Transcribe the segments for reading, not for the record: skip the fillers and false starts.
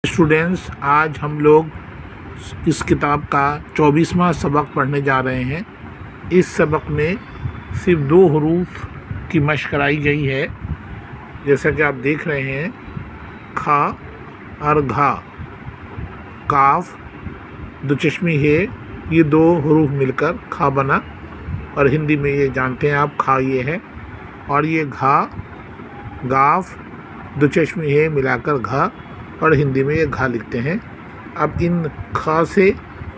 Students, आज हम लोग इस किताब का 24वां सबक पढ़ने जा रहे हैं। इस सबक में सिर्फ 2 हरूफ की मशक कराई गई है, जैसा कि आप देख रहे हैं, खा और घा। काफ, दो चश्मी है, ये 2 हरूफ मिलकर खा बना, और हिंदी में ये जानते हैं आप, खा ये है। और ये घा, गाफ, दो चश्मी है मिलाकर घा, और हिंदी में ये घा लिखते हैं। अब इन खा से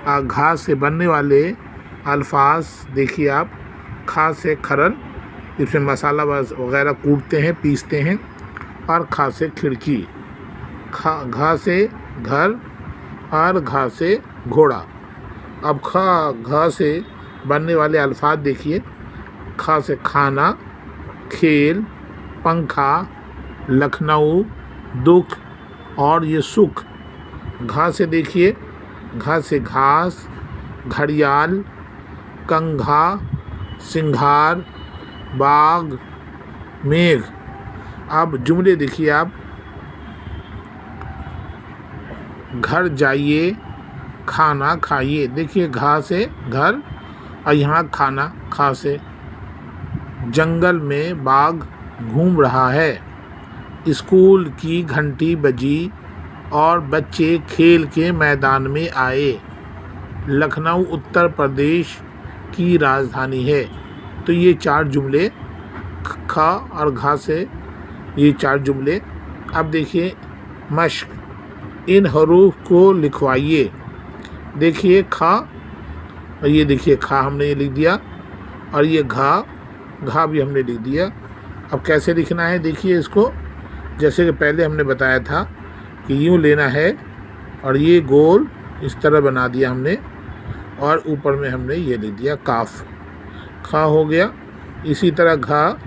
घा से बनने वाले अल्फाज देखिए आप। खा से खरल, जिसमें मसाला वगैरह कूटते हैं, पीसते हैं। और खा से खिड़की। घा से घर, और घा से घोड़ा। अब घा से बनने वाले अल्फाज देखिए। खा से खाना, खेल, पंखा, लखनऊ, दुख, और ये सुख। घा से देखिए, घा से घास, घड़ियाल, कंघा, सिंघार, बाग, मेघ। अब जुमले देखिए आप। घर जाइए, खाना खाइए। देखिए, घा से घर, और यहाँ खाना, खा से। जंगल में बाघ घूम रहा है। स्कूल की घंटी बजी और बच्चे खेल के मैदान में आए। लखनऊ उत्तर प्रदेश की राजधानी है। तो ये 4 जुमले, खा और घा से ये 4 जुमले। अब देखिए मश्क। इन हरूफ को लिखवाइए। देखिए खा, और ये देखिए खा हमने ये लिख दिया, और ये घा भी हमने लिख दिया। अब कैसे लिखना है देखिए इसको। जैसे कि पहले हमने बताया था कि यूँ लेना है, और ये गोल इस तरह बना दिया हमने, और ऊपर में हमने ये लिख दिया काफ। खा हो गया। इसी तरह घा,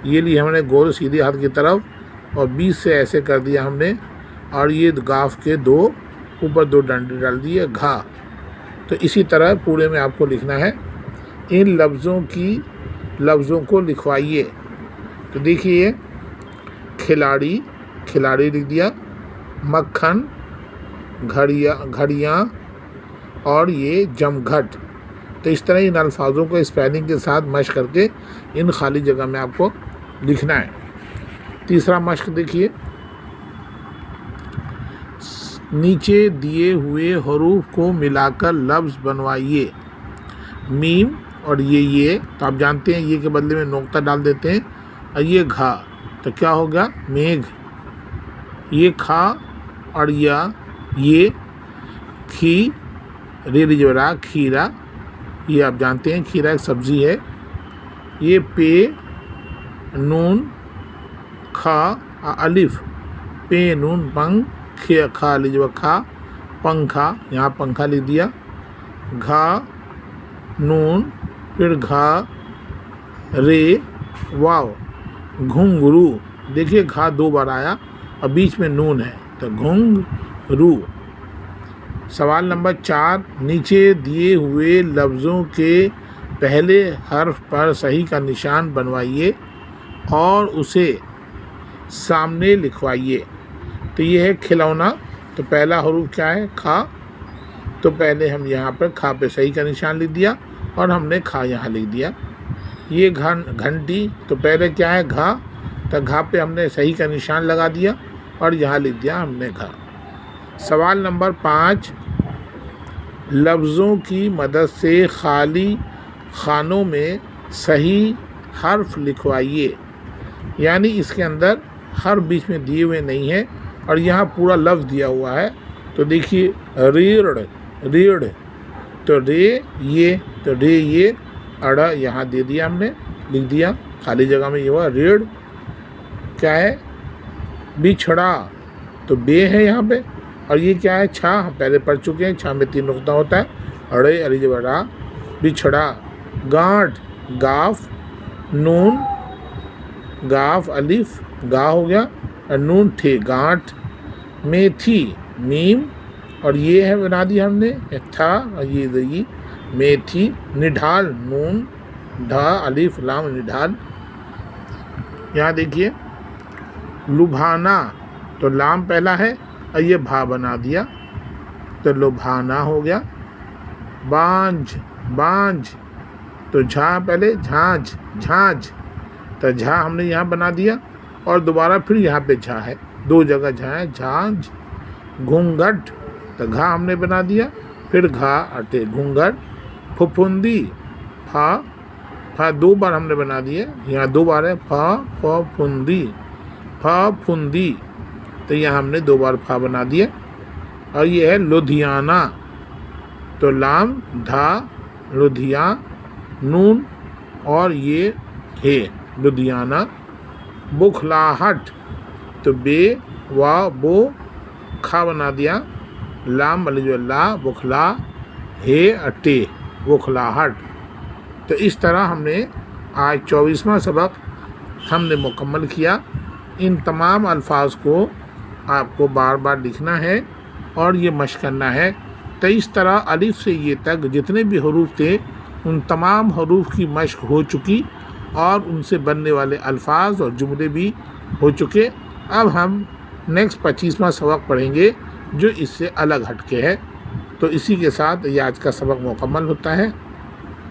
ये लिए हमने गोल सीधे हाथ की तरफ, और बीच से ऐसे कर दिया हमने, और ये गाफ के 2 ऊपर 2 डंडे डाल दिए, घा। तो इसी तरह पूरे में आपको लिखना है। इन लफ्ज़ों को लिखवाइए। तो देखिए, खिलाड़ी लिख दिया, मक्खन, घड़ियाँ, और ये जमघट। तो इस तरह इन अल्फाजों को स्पेलिंग के साथ मश्क करके इन खाली जगह में आपको लिखना है। तीसरा मश्क देखिए। नीचे दिए हुए हरूफ को मिलाकर लफ्ज़ बनवाइए। मीम और ये, तो आप जानते हैं ये के बदले में नोक्ता डाल देते हैं। और ये घा, तो क्या होगा, मेघ। ये खा और ये खी, रे जबरा, खीरा। ये आप जानते हैं खीरा एक सब्ज़ी है। ये पे, नून, खा, अलिफ, पे नून पंख, खा लीजिए खा, पंखा, यहाँ पंखा लिख दिया। घा, नून, फिर घा, रे, वाव, घुंघरू। देखिए घा 2 बार आया, और बीच में नून है, तो घुंघरू। सवाल नंबर 4। नीचे दिए हुए लफ्ज़ों के पहले हर्फ पर सही का निशान बनवाइए और उसे सामने लिखवाइए। तो ये है खिलौना। तो पहला हरूफ क्या है, खा। तो पहले हम यहाँ पर खा पे सही का निशान लिख दिया, और हमने खा यहाँ लिख दिया। ये घंटी, तो पहले क्या है, घा। तो घा पे हमने सही का निशान लगा दिया, और यहाँ लिख दिया हमने घा। सवाल नंबर 5। लफ्ज़ों की मदद से खाली खानों में सही हर्फ लिखवाइए। यानी इसके अंदर हर बीच में दिए हुए नहीं है, और यहाँ पूरा लफ्ज़ दिया हुआ है। तो देखिए, रीढ़, तो रे ये, अड़ा यहाँ दे दिया हमने, लिख दिया खाली जगह में। ये हुआ रीढ़। क्या है, बिछड़ा, तो बे है यहाँ पे। और ये क्या है, छा, हम पहले पढ़ चुके हैं, छा में 3 नुक्ता होता है। अड़े, अरे जबड़ा, बिछड़ा। गांठ, गाफ, नून, गाफ अलिफ, गा हो गया, और नून ठे, गांठ। मेथी, मीम, और ये है बना दिया हमने था, और ये मेथी। निढाल, नून, ढा अलिफ लाम, निढाल। यहाँ देखिए, लुभाना, तो लाम पहला है, और ये भा बना दिया तो लुभाना हो गया। बांझ बांझ, तो झा पहले झांझ झांझ, तो झा हमने यहाँ बना दिया और दोबारा फिर यहाँ पे झा है, दो जगह झा है, झांझ। घूंघट, तो घा हमने बना दिया, फिर घा अटे घूंघट। फुफुंदी, फा फा दो बार हमने बना दिए, यहाँ दो बार है, फा फुंदी, फा फुंदी, तो यहाँ हमने दो बार फा बना दिया। और ये है लुधियाना, तो लाम धा लुधिया नून और ये हे लुधियाना। बुखलाहट, तो बे वा बो खा बना दिया, लाम वाले जो ला बुखला, हे अटे बुखलाहट। तो इस तरह हमने आज 24वां सबक हमने मुकम्मल किया। इन तमाम अल्फाज को आपको बार बार लिखना है और ये मश्क करना है। तो इस तरह अलिफ से ये तक जितने भी हरूफ थे उन तमाम हरूफ की मश्क हो चुकी और उनसे बनने वाले अल्फाज और जुमले भी हो चुके। अब हम नेक्स्ट 25वां सबक पढ़ेंगे जो इससे अलग हटके है। तो इसी के साथ ये आज का सबक मुकम्मल होता है।